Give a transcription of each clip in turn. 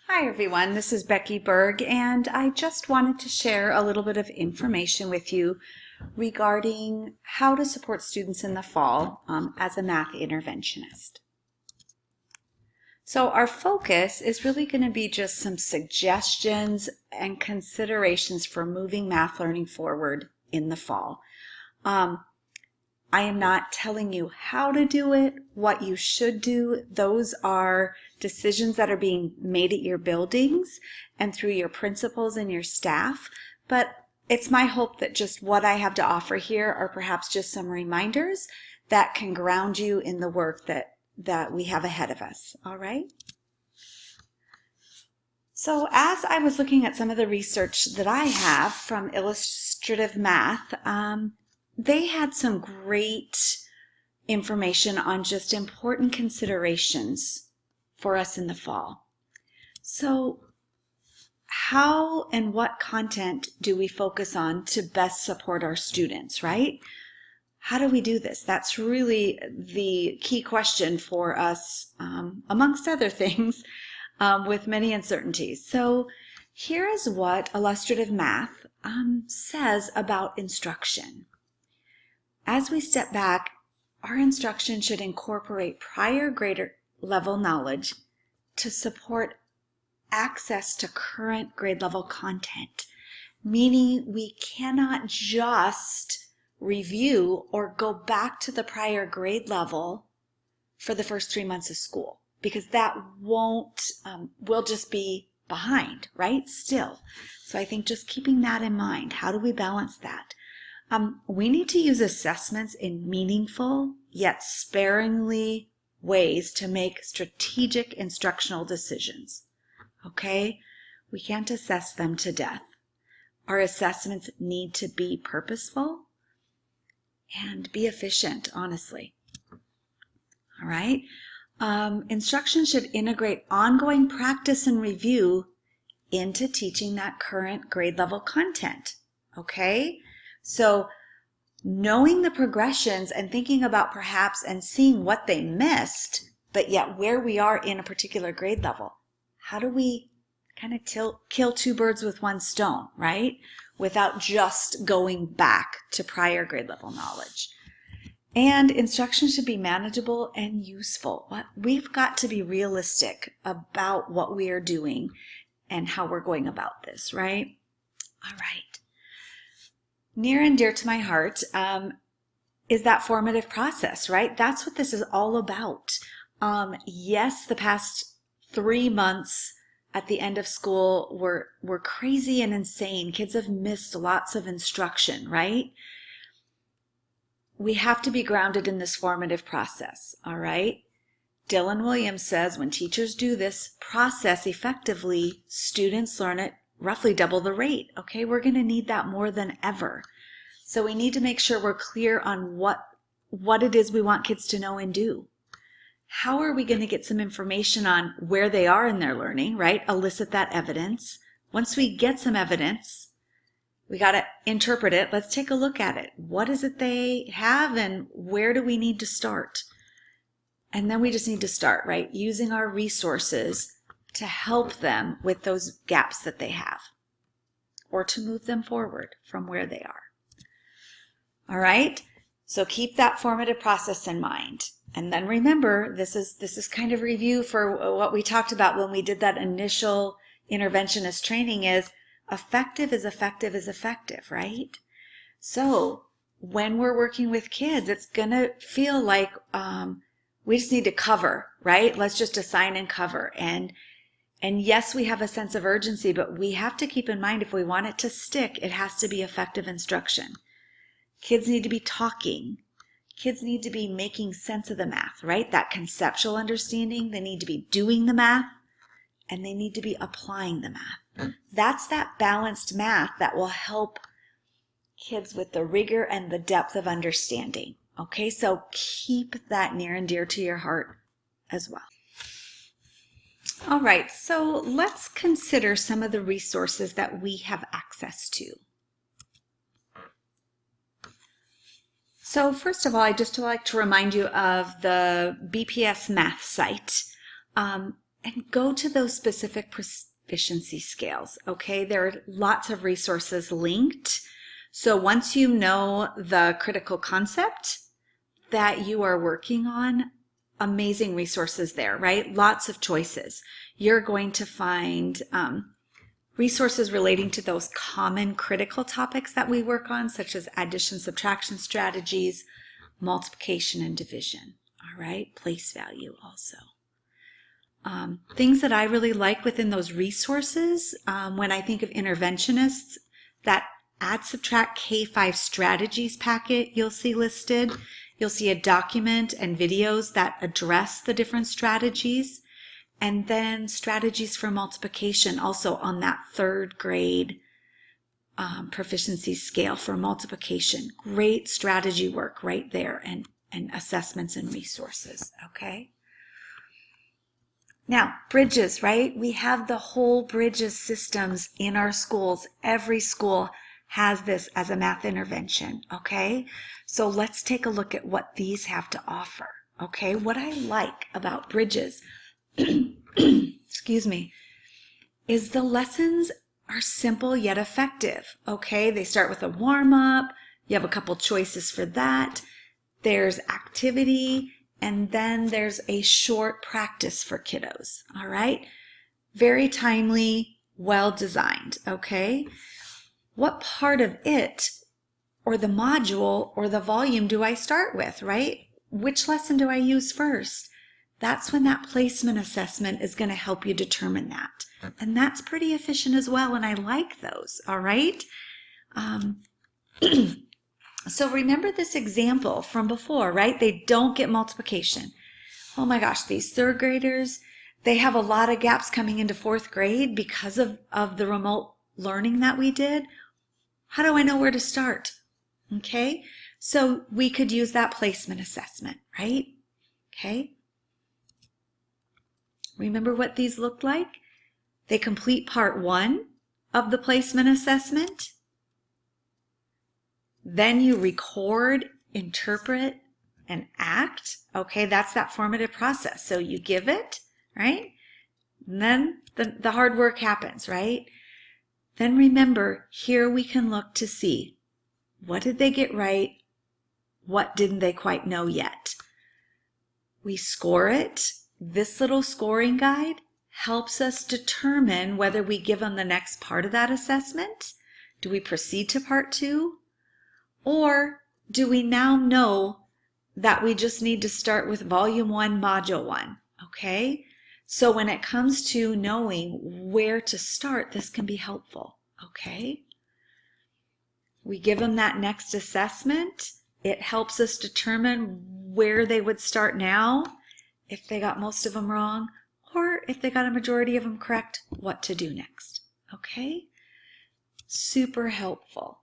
Hi everyone, this is Becky Berg, and I just wanted to share a little bit of information with you regarding how to support students in the fall as a math interventionist. So our focus is really going to be just some suggestions and considerations for moving math learning forward in the fall. I am not telling you how to do it, what you should do. Those are decisions that are being made at your buildings and through your principals and your staff. But it's my hope that just what I have to offer here are perhaps just some reminders that can ground you in the work that we have ahead of us. All right? So as I was looking at some of the research that I have from Illustrative Math, they had some great information on just important considerations for us in the fall. So how and what content do we focus on to best support our students, right? How do we do this? That's really the key question for us, amongst other things, with many uncertainties. So here is what Illustrative Math says about instruction. As we step back, our instruction should incorporate prior grade level knowledge to support access to current grade level content, meaning we cannot just review or go back to the prior grade level for the first 3 months of school, because that won't, we'll just be behind, right? Still. So I think just keeping that in mind, how do we balance that? We need to use assessments in meaningful yet sparingly ways to make strategic instructional decisions. Okay? We can't assess them to death. Our assessments need to be purposeful and be efficient, honestly. All right? Instruction should integrate ongoing practice and review into teaching that current grade level content. Okay? So knowing the progressions and thinking about perhaps and seeing what they missed, but yet where we are in a particular grade level. How do we kind of kill two birds with one stone, right? Without just going back to prior grade level knowledge. And instruction should be manageable and useful. We've got to be realistic about what we are doing and how we're going about this, right? All right. Near and dear to my heart is that formative process, right? That's what this is all about. Yes, the past 3 months at the end of school were crazy and insane. Kids have missed lots of instruction, right? We have to be grounded in this formative process, all right? Dylan Williams says when teachers do this process effectively, students learn at roughly double the rate. Okay, we're going to need that more than ever. So we need to make sure we're clear on what it is we want kids to know and do. How are we going to get some information on where they are in their learning, right? Elicit that evidence. Once we get some evidence, we got to interpret it. Let's take a look at it. What is it they have and where do we need to start? And then we just need to start, right? Using our resources to help them with those gaps that they have or to move them forward from where they are. All right? So keep that formative process in mind. And then remember, this is kind of review for what we talked about when we did that initial interventionist training is effective is effective is effective, right? So when we're working with kids, it's going to feel like we just need to cover, right? Let's just assign and cover. And yes, we have a sense of urgency, but we have to keep in mind if we want it to stick, it has to be effective instruction. Kids need to be talking. Kids need to be making sense of the math, right? That conceptual understanding. They need to be doing the math, and they need to be applying the math. That's that balanced math that will help kids with the rigor and the depth of understanding. Okay, so keep that near and dear to your heart as well. All right, so let's consider some of the resources that we have access to. So first of all, I just like to remind you of the BPS math site. and go to those specific proficiency scales, okay? There are lots of resources linked. So once you know the critical concept that you are working on, amazing resources there, right? Lots of choices. You're going to find resources relating to those common critical topics that we work on, such as addition, subtraction strategies, multiplication and division, all right? Place value also. Things that I really like within those resources, when I think of interventionists, that Add Subtract K5 strategies packet you'll see listed. You'll see a document and videos that address the different strategies, and then strategies for multiplication also on that 3rd grade proficiency scale for multiplication. Great strategy work right there, and assessments and resources, okay? Now, bridges, right? We have the whole bridges systems in our schools. Every school has this as a math intervention, okay? So let's take a look at what these have to offer, okay? What I like about bridges, excuse me, is the lessons are simple yet effective, okay? They start with a warm-up. You have a couple choices for that. There's activity, and then there's a short practice for kiddos, all right? Very timely, well designed, okay? What part of it, or the module, or the volume do I start with, right? Which lesson do I use first? That's when that placement assessment is going to help you determine that. And that's pretty efficient as well, and I like those, all right? So remember this example from before, right? They don't get multiplication. Oh my gosh, these 3rd graders, they have a lot of gaps coming into 4th grade because of the remote learning that we did. How do I know where to start? Okay, so we could use that placement assessment, right? Okay. Remember what these looked like? They complete part 1 of the placement assessment. Then you record, interpret, and act. Okay, that's that formative process. So you give it, right? And then the hard work happens, right? Then remember, here we can look to see, what did they get right? What didn't they quite know yet? We score it. This little scoring guide helps us determine whether we give them the next part of that assessment. Do we proceed to part 2? Or do we now know that we just need to start with volume 1, module 1? Okay? So when it comes to knowing where to start, this can be helpful. Okay? We give them that next assessment. It helps us determine where they would start now, if they got most of them wrong, or if they got a majority of them correct, what to do next. Okay? Super helpful.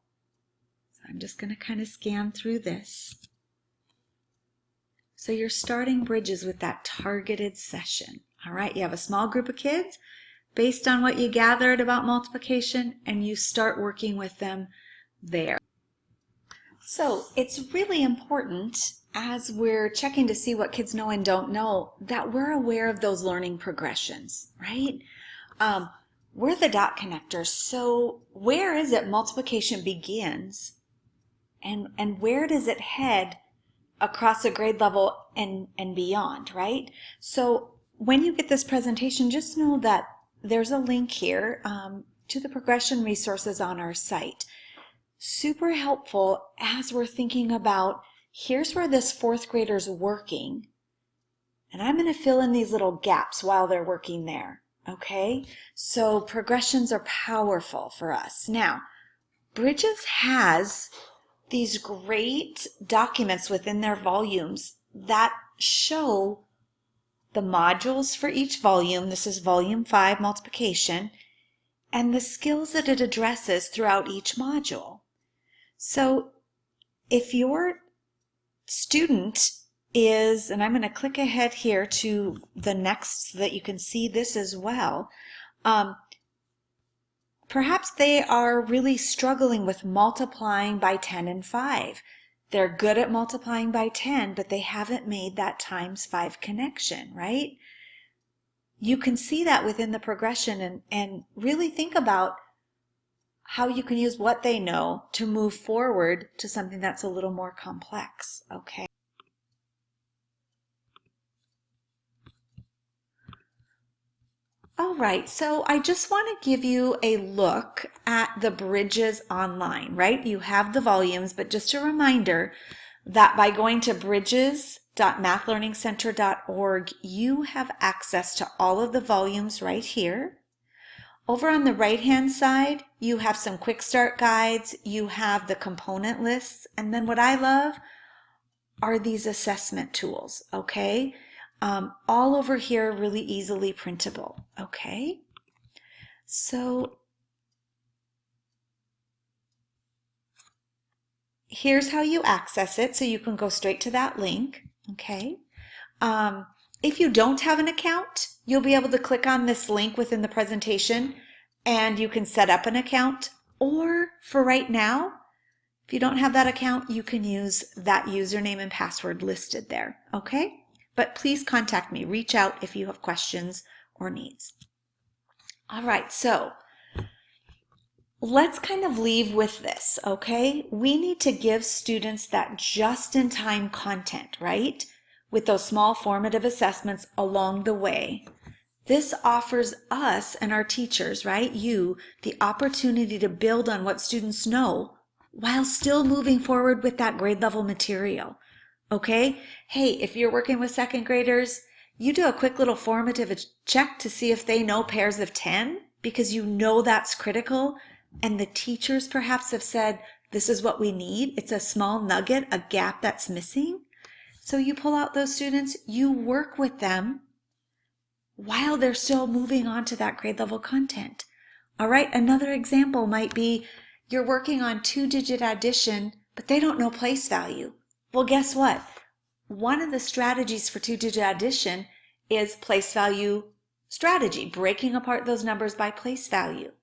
So I'm just going to kind of scan through this. So you're starting bridges with that targeted session. All right, you have a small group of kids based on what you gathered about multiplication, and you start working with them there. So it's really important, as we're checking to see what kids know and don't know, that we're aware of those learning progressions, right? We're the dot connectors. So where is it multiplication begins, and where does it head across a grade level and beyond, right? So when you get this presentation, just know that there's a link here to the progression resources on our site. Super helpful as we're thinking about, here's where this 4th grader's working, and I'm going to fill in these little gaps while they're working there, okay? So progressions are powerful for us. Now, Bridges has these great documents within their volumes that show the modules for each volume. This is volume 5, multiplication, and the skills that it addresses throughout each module. So if your student is, and I'm going to click ahead here to the next so that you can see this as well, perhaps they are really struggling with multiplying by 10 and 5. They're good at multiplying by 10, but they haven't made that times 5 connection, right? you can see that within the progression and really think about how you can use what they know to move forward to something that's a little more complex, okay? All right, so I just want to give you a look at the Bridges online, right? You have the volumes, but just a reminder that by going to bridges.mathlearningcenter.org, you have access to all of the volumes right here. Over on the right-hand side, you have some quick start guides, you have the component lists, and then what I love are these assessment tools, okay? All over here, really easily printable, okay? So here's how you access it, so you can go straight to that link, okay? If you don't have an account, you'll be able to click on this link within the presentation and you can set up an account, or for right now, if you don't have that account, you can use that username and password listed there, okay? But please contact me, reach out if you have questions or needs. All right, so let's kind of leave with this, okay? We need to give students that just-in-time content, right? With those small formative assessments along the way. This offers us and our teachers, right, you, the opportunity to build on what students know while still moving forward with that grade level material, okay? Hey, if you're working with second graders, you do a quick little formative check to see if they know pairs of 10, because you know that's critical, and the teachers perhaps have said, this is what we need. It's a small nugget, a gap that's missing. So you pull out those students, you work with them while they're still moving on to that grade level content. All right, another example might be you're working on 2-digit addition, but they don't know place value. Well, guess what? One of the strategies for 2-digit addition is place value strategy, breaking apart those numbers by place value.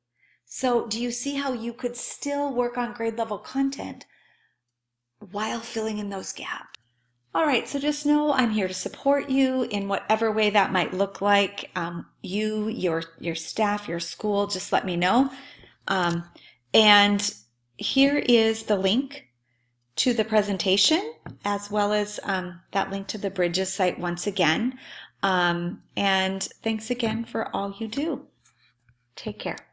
So do you see how you could still work on grade level content while filling in those gaps? All right, so just know I'm here to support you in whatever way that might look like. You, your staff, your school, just let me know. And here is the link to the presentation, as well as that link to the Bridges site once again. And thanks again for all you do. Take care.